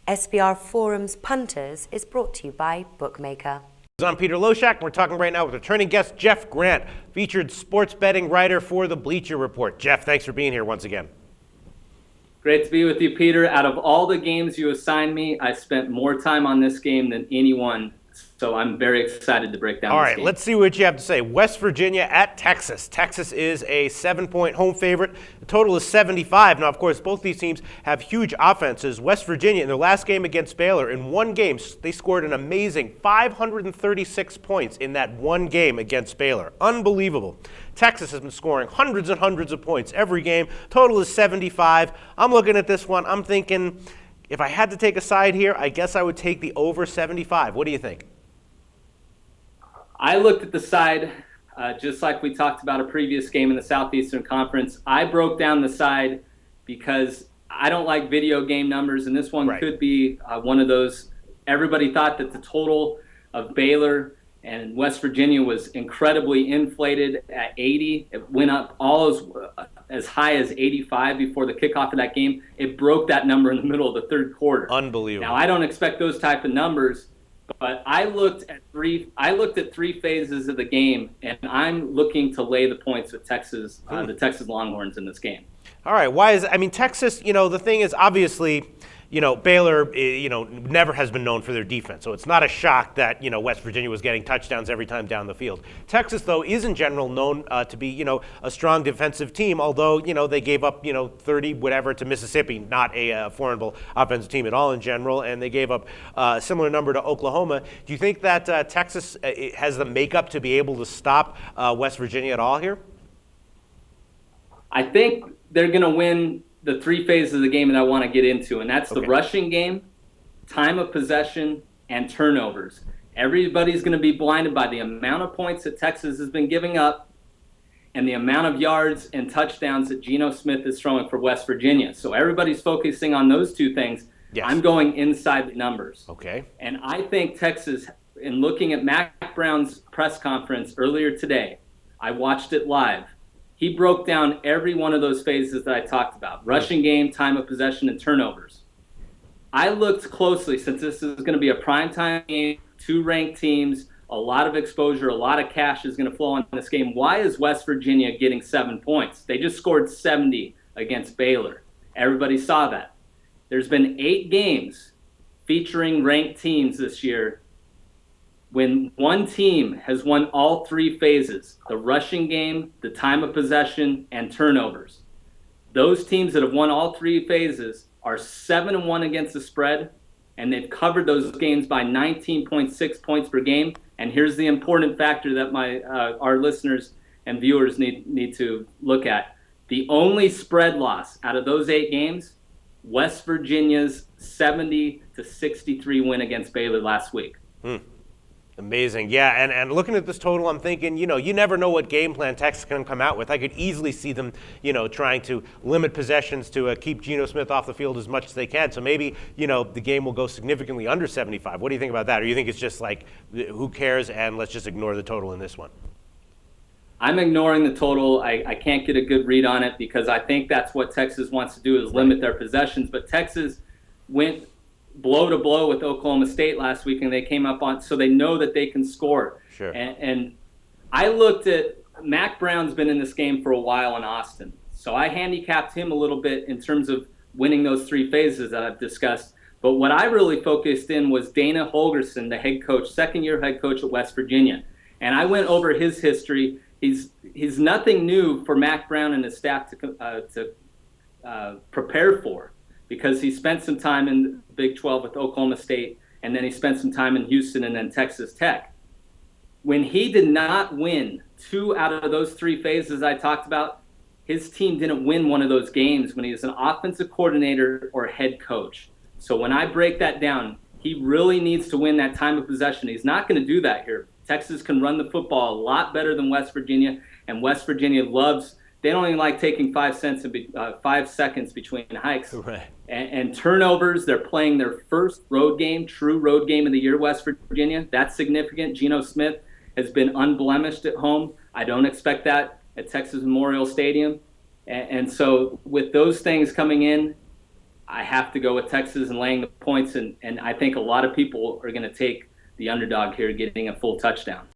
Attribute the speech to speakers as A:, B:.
A: SBR Forum's Punters is brought to you by Bookmaker.
B: I'm Peter Loshak. We're talking right now with returning guest Jeff Grant, featured sports betting writer for the Bleacher Report. Jeff, thanks for being here once again.
C: Great to be with you, Peter. Out of all the games you assigned me, I spent more time on this game than anyone, so I'm very excited to break down this game.
B: All right, let's see what you have to say. West Virginia at Texas. Texas is a 7-point home favorite. The total is 75. Now, of course, both these teams have huge offenses. West Virginia, in their last game against Baylor, in one game, they scored an amazing 536 points in that one game against Baylor. Unbelievable. Texas has been scoring hundreds and hundreds of points every game. Total is 75. I'm looking at this one. I'm thinking, if I had to take a side here, I guess I would take the over 75. What do you think?
C: I looked at the side, just like we talked about a previous game in the Southeastern Conference. I broke down the side because I don't like video game numbers, and this one could be one of those. Everybody thought that the total of Baylor and West Virginia was incredibly inflated at 80. It went up as high as 85 before the kickoff of that game. It broke that number in the middle of the third quarter.
B: Unbelievable.
C: Now, I don't expect those type of numbers, but I looked at three phases of the game, and I'm looking to lay the points with Texas, the Texas Longhorns in this game.
B: All right. Why is Texas, the thing is obviously, Baylor, never has been known for their defense. So it's not a shock that, West Virginia was getting touchdowns every time down the field. Texas, though, is in general known to be, a strong defensive team, although, they gave up, 30 whatever to Mississippi, not a formidable offensive team at all in general, and they gave up a similar number to Oklahoma. Do you think that Texas has the makeup to be able to stop West Virginia at all here?
C: I think they're going to win the three phases of the game that I want to get into, and that's the rushing game, time of possession, and turnovers. Everybody's going to be blinded by the amount of points that Texas has been giving up and the amount of yards and touchdowns that Geno Smith is throwing for West Virginia. So everybody's focusing on those two things. Yes. I'm going inside the numbers.
B: Okay.
C: And I think Texas, in looking at Mac Brown's press conference earlier today, I watched it live. He broke down every one of those phases that I talked about: rushing game, time of possession, and turnovers. I looked closely, since this is going to be a primetime game, two ranked teams, a lot of exposure, a lot of cash is going to flow on this game. Why is West Virginia getting 7 points? They just scored 70 against Baylor. Everybody saw that. There's been 8 games featuring ranked teams this year when one team has won all three phases: the rushing game, the time of possession, and turnovers. Those teams that have won all three phases are 7-1 against the spread, and they've covered those games by 19.6 points per game. And here's the important factor that our listeners and viewers need to look at. The only spread loss out of those 8 games, West Virginia's 70-63 win against Baylor last week.
B: Amazing. Yeah, and looking at this total, I'm thinking, you never know what game plan Texas can come out with. I could easily see them, trying to limit possessions to keep Geno Smith off the field as much as they can. So maybe, the game will go significantly under 75. What do you think about that? Or you think it's just like, who cares, and let's just ignore the total in this one?
C: I'm ignoring the total. I can't get a good read on it because I think that's what Texas wants to do, is limit their possessions. But Texas went blow to blow with Oklahoma State last week, and they came up on, so they know that they can score.
B: Sure.
C: And I looked at, Mac Brown's been in this game for a while in Austin, so I handicapped him a little bit in terms of winning those three phases that I've discussed. But what I really focused in was Dana Holgorsen, the head coach, second-year head coach at West Virginia, and I went over his history. He's nothing new for Mac Brown and his staff to prepare for, because he spent some time in the Big 12 with Oklahoma State, and then he spent some time in Houston and then Texas Tech. When he did not win 2 out of those 3 phases I talked about, his team didn't win one of those games when he was an offensive coordinator or head coach. So when I break that down, he really needs to win that time of possession. He's not going to do that here. Texas can run the football a lot better than West Virginia, and West Virginia they don't even like taking 5 seconds between hikes.
B: Right.
C: And turnovers, they're playing their first true road game of the year, West Virginia. That's significant. Geno Smith has been unblemished at home. I don't expect that at Texas Memorial Stadium. And so with those things coming in, I have to go with Texas and laying the points, and I think a lot of people are going to take the underdog here getting a full touchdown.